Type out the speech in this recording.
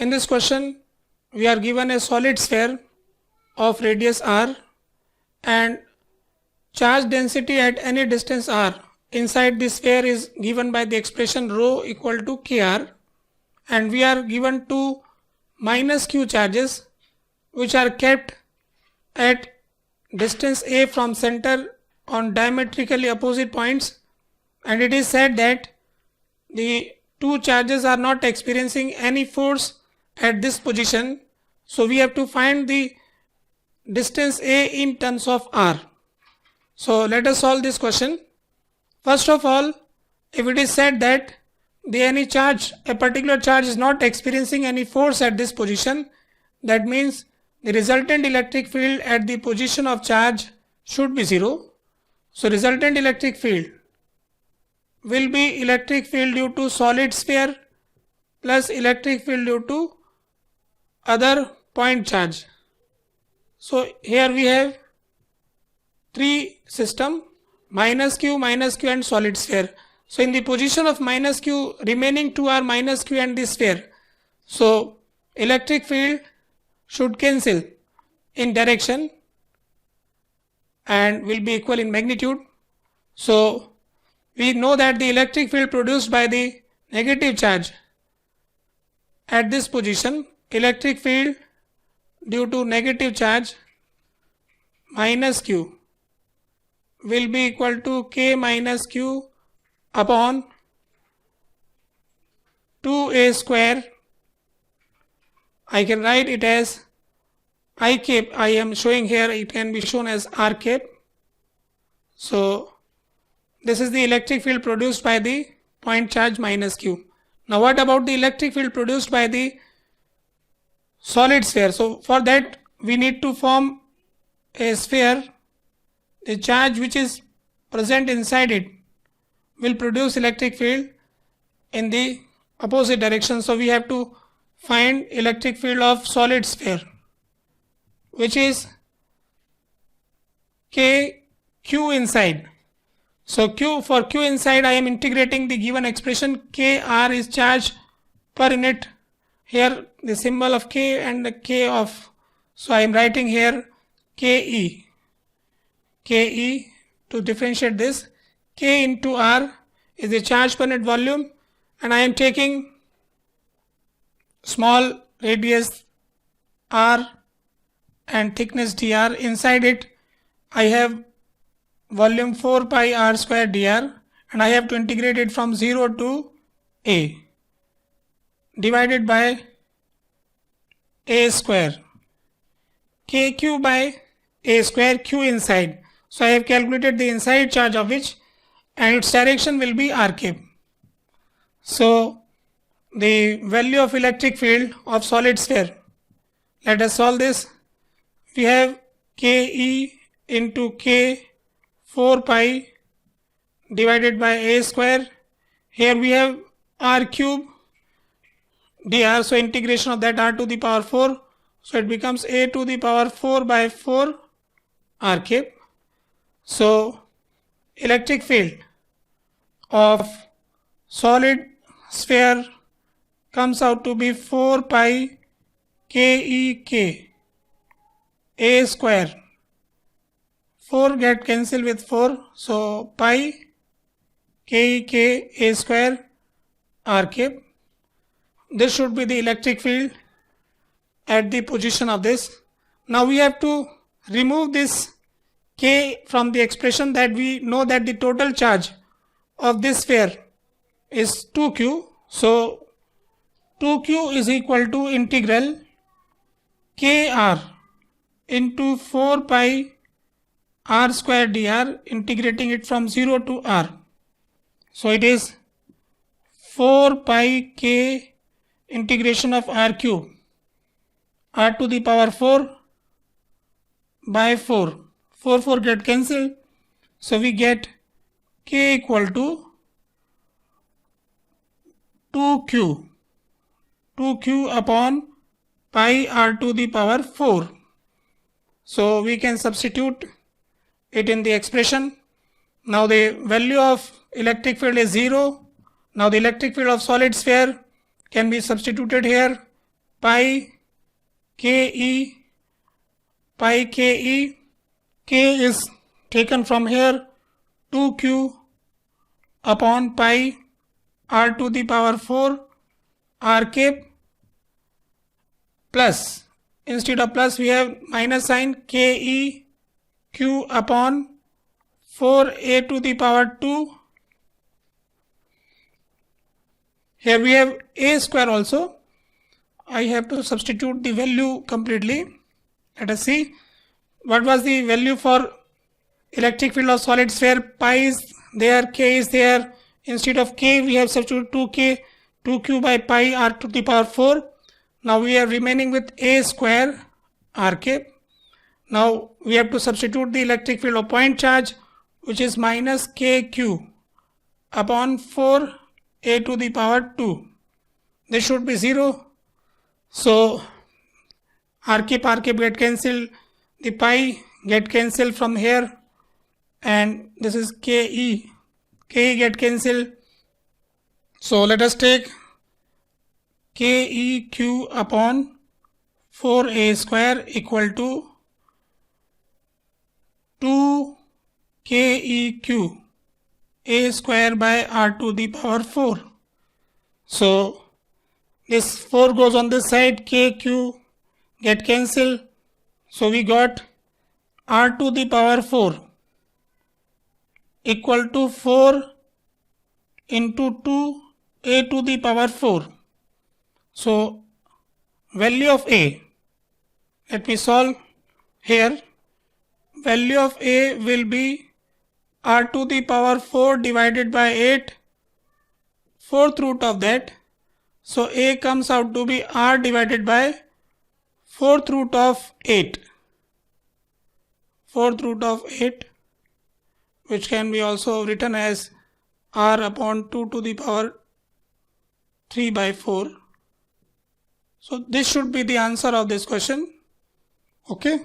In this question, we are given a solid sphere of radius r and charge density at any distance r inside the sphere is given by the expression rho equal to kr, and we are given two minus q charges which are kept at distance a from center on diametrically opposite points, and it is said that the two charges are not experiencing any force at this position. So we have to find the distance a in terms of r. So let us solve this question. First of all, if it is said that a particular charge is not experiencing any force at this position, that means the resultant electric field at the position of charge should be 0. So resultant electric field will be electric field due to solid sphere plus electric field due to other point charge. So here we have three system: minus q and solid sphere. So in the position of minus q, remaining two are minus q and the sphere. So electric field should cancel in direction and will be equal in magnitude. So we know that the electric field produced by the negative charge at this position, electric field due to negative charge minus q will be equal to k minus q upon 2a square. I can write it as I cap. I am showing here, it can be shown as r cap. So this is the electric field produced by the point charge minus q. Now what about the electric field produced by the solid sphere? So for that we need to form a sphere. The charge which is present inside it will produce electric field in the opposite direction. So we have to find electric field of solid sphere, which is q inside. So for q inside, I am integrating the given expression. Kr is charge per unit. Here the symbol of k and the k of, so I am writing here ke to differentiate this. K into r is the charge per unit volume, and I am taking small radius r and thickness dr. Inside it I have volume 4 pi r square dr, and I have to integrate it from 0 to a, divided by a square, kq by a square, q inside. So I have calculated the inside charge of which, and its direction will be r cap. So the value of electric field of solid sphere, let us solve this. We have ke into k 4 pi divided by a square. Here we have r cube dr, so integration of that r to the power 4, so it becomes a to the power 4 by 4 r cap. So electric field of solid sphere comes out to be 4 pi kek a square. 4 get cancelled with 4, so pi kek a square r cap. This should be the electric field at the position of this. Now we have to remove this k from the expression, that we know that the total charge of this sphere is 2q. So 2q is equal to integral kr into 4 pi r square dr, integrating it from 0 to r. So it is 4 pi k integration of r cube, r to the power 4 by 4. 4 get cancelled, so we get k equal to 2q upon pi r to the power 4. So we can substitute it in the expression. Now the value of electric field is 0. Now the electric field of solid sphere can be substituted here. pi ke, pi ke, k is taken from here, 2q upon pi r to the power 4 r cap, plus, instead of plus we have minus sign, ke q upon 4a to the power 2. Here we have a square also. I have to substitute the value completely. Let us see what was the value for electric field of solid sphere. Pi is there, k is there. Instead of k we have substituted 2k, 2q by pi r to the power 4. Now we are remaining with a square r cap. Now we have to substitute the electric field of point charge, which is minus kq upon 4 a to the power 2. This should be 0. So r cap get cancelled, the pi get cancelled from here, and this is ke get cancelled. So let us take keq upon 4a square equal to 2 keq a square by r to the power 4. So this 4 goes on this side, kq get cancelled. So we got r to the power 4 equal to 4 into 2 a to the power 4. So value of a, let me solve here. Value of a will be r to the power 4 divided by 8, 4th root of that. So a comes out to be r divided by 4th root of 8. 4th root of 8, which can be also written as r upon 2 to the power 3 by 4. So this should be the answer of this question. Okay.